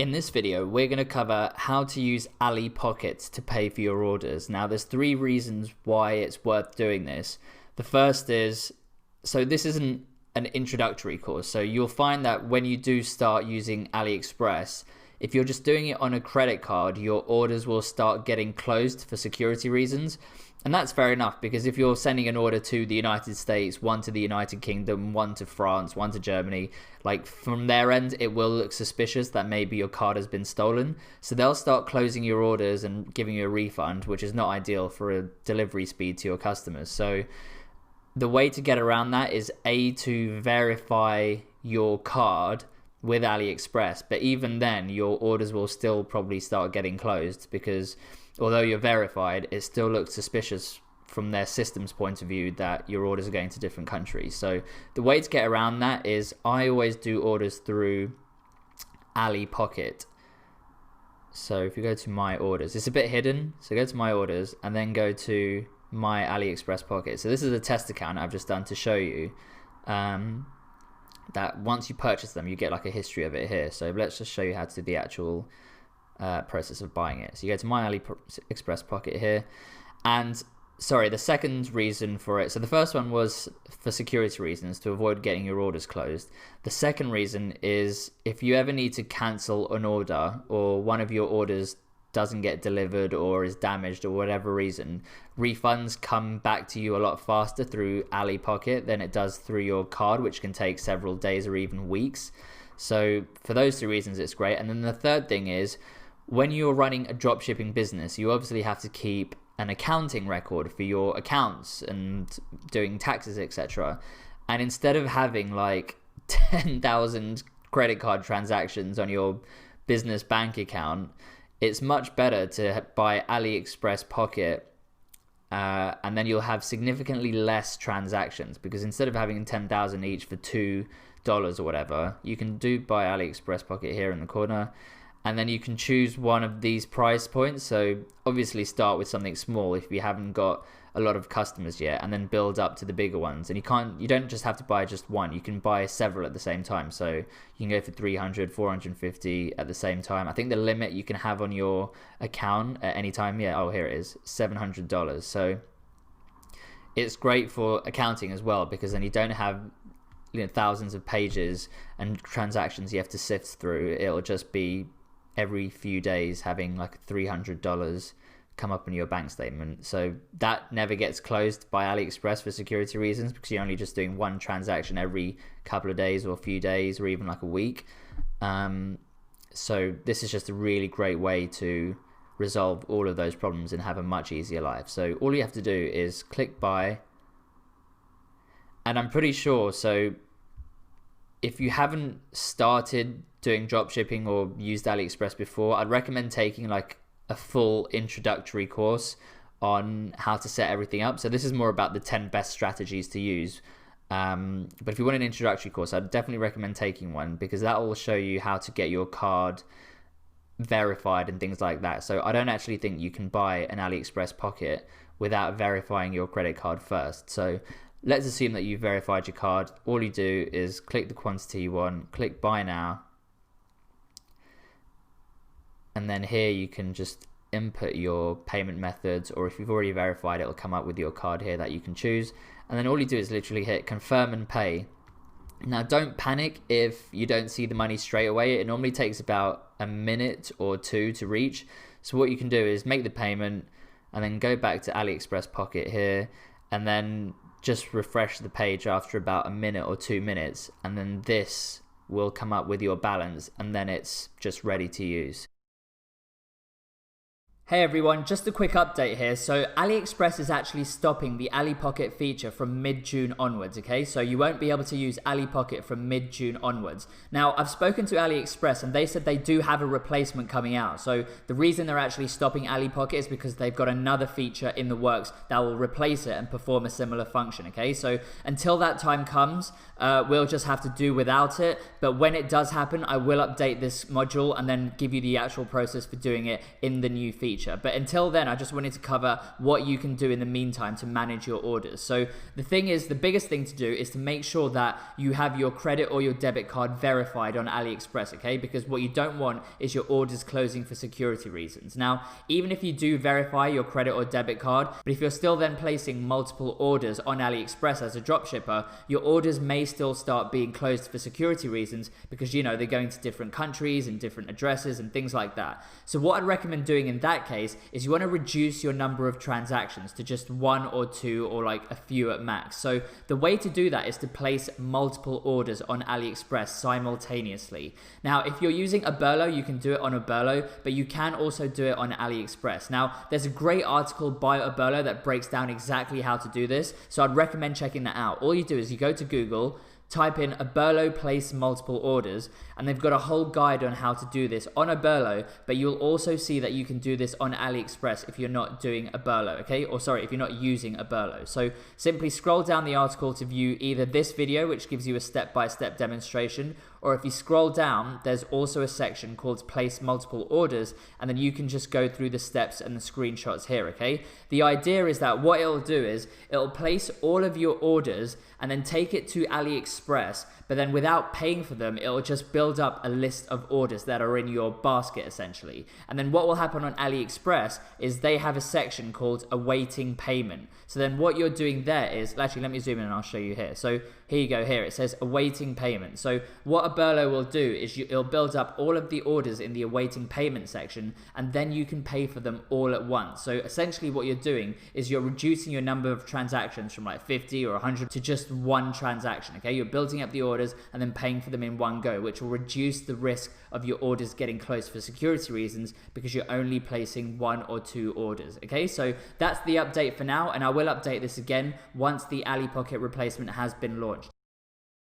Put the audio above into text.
In this video, we're going to cover how to use Alipocket to pay for your orders. Now, there's 3 reasons why it's worth doing this. The first is, so this isn't an introductory course. So you'll find that when you do start using AliExpress, if you're just doing it on a credit card, your orders will start getting closed for security reasons. And that's fair enough, because if you're sending an order to the United States, one to the United Kingdom, one to France, one to Germany, like from their end, it will look suspicious that maybe your card has been stolen. So they'll start closing your orders and giving you a refund, which is not ideal for a delivery speed to your customers. So the way to get around that is to verify your card with AliExpress. But even then, your orders will still probably start getting closed, because although you're verified, it still looks suspicious from their system's point of view that your orders are going to different countries. So the way to get around that is I always do orders through Alipocket. So if you go to my orders, it's a bit hidden. So go to my orders and then go to my AliExpress pocket. So this is a test account I've just done to show you that once you purchase them, you get like a history of it here. So let's just show you how to do the actual process of buying it. So you go to my AliExpress pocket here, and sorry, the second reason for it, so the first one was for security reasons, to avoid getting your orders closed. The second reason is if you ever need to cancel an order, or one of your orders doesn't get delivered or is damaged or whatever reason, refunds come back to you a lot faster through Alipocket than it does through your card, which can take several days or even weeks. So for those 3 reasons, it's great. And then the third thing is, when you're running a dropshipping business, you obviously have to keep an accounting record for your accounts and doing taxes, etc. And instead of having like 10,000 credit card transactions on your business bank account, it's much better to buy AliExpress Pocket, and then you'll have significantly less transactions, because instead of having 10,000 each for $2 or whatever, you can buy AliExpress Pocket here in the corner. And then you can choose one of these price points. So obviously start with something small if you haven't got a lot of customers yet, and then build up to the bigger ones. And you don't just have to buy just one, you can buy several at the same time. So you can go for 300, 450 at the same time. I think the limit you can have on your account at any time, here it is, $700. So it's great for accounting as well, because then you don't have thousands of pages and transactions you have to sift through. It'll just be every few days having like $300 come up in your bank statement. So that never gets closed by AliExpress for security reasons, because you're only just doing one transaction every couple of days or a few days or even like a week. So this is just a really great way to resolve all of those problems and have a much easier life. So all you have to do is click buy, and I'm pretty sure, so if you haven't started doing dropshipping or used AliExpress before, I'd recommend taking like a full introductory course on how to set everything up. So this is more about the 10 best strategies to use. But if you want an introductory course, I'd definitely recommend taking one, because that will show you how to get your card verified and things like that. So I don't actually think you can buy an AliExpress Pocket without verifying your credit card first. So let's assume that you've verified your card. All you do is click the quantity you want, click buy now, and then here you can just input your payment methods, or if you've already verified, it'll come up with your card here that you can choose. And then all you do is literally hit confirm and pay. Now don't panic if you don't see the money straight away. It normally takes about a minute or 2 to reach. So what you can do is make the payment and then go back to AliExpress Pocket here, and then just refresh the page after about a minute or 2 minutes, and then this will come up with your balance, and then it's just ready to use. Hey everyone, just a quick update here. So AliExpress is actually stopping the Alipocket feature from mid-June onwards, okay? So you won't be able to use Alipocket from mid-June onwards. Now, I've spoken to AliExpress and they said they do have a replacement coming out. So the reason they're actually stopping Alipocket is because they've got another feature in the works that will replace it and perform a similar function, okay? So until that time comes, we'll just have to do without it. But when it does happen, I will update this module and then give you the actual process for doing it in the new feature. future. But until then, I just wanted to cover what you can do in the meantime to manage your orders. So the thing is, the biggest thing to do is to make sure that you have your credit or your debit card verified on AliExpress, okay? Because what you don't want is your orders closing for security reasons. Now, even if you do verify your credit or debit card, but if you're still then placing multiple orders on AliExpress as a dropshipper, your orders may still start being closed for security reasons because, you know, they're going to different countries and different addresses and things like that. So what I'd recommend doing in that case is you want to reduce your number of transactions to just 1 or 2 or like a few at max. So the way to do that is to place multiple orders on AliExpress simultaneously. Now, if you're using Oberlo, you can do it on Oberlo, but you can also do it on AliExpress. Now, there's a great article by Oberlo that breaks down exactly how to do this, so I'd recommend checking that out. All you do is you go to Google, type in Oberlo place multiple orders, and they've got a whole guide on how to do this on Oberlo, but you'll also see that you can do this on AliExpress if you're not doing Oberlo, okay? Or sorry, if you're not using Oberlo. So simply scroll down the article to view either this video, which gives you a step-by-step demonstration, or if you scroll down, there's also a section called place multiple orders, and then you can just go through the steps and the screenshots here, okay? The idea is that what it'll do is it'll place all of your orders and then take it to AliExpress, but then without paying for them, it'll just build up a list of orders that are in your basket essentially. And then what will happen on AliExpress is they have a section called awaiting payment. So then what you're doing there is, actually let me zoom in and I'll show you here. So here you go, here it says awaiting payment. So what Oberlo will do is it'll build up all of the orders in the awaiting payment section, and then you can pay for them all at once. So essentially what you're doing is you're reducing your number of transactions from like 50 or 100 to just one transaction, okay? You're building up the orders and then paying for them in one go, which will reduce the risk of your orders getting closed for security reasons because you're only placing 1 or 2 orders, okay? So that's the update for now, and I will update this again once the Alipocket replacement has been launched.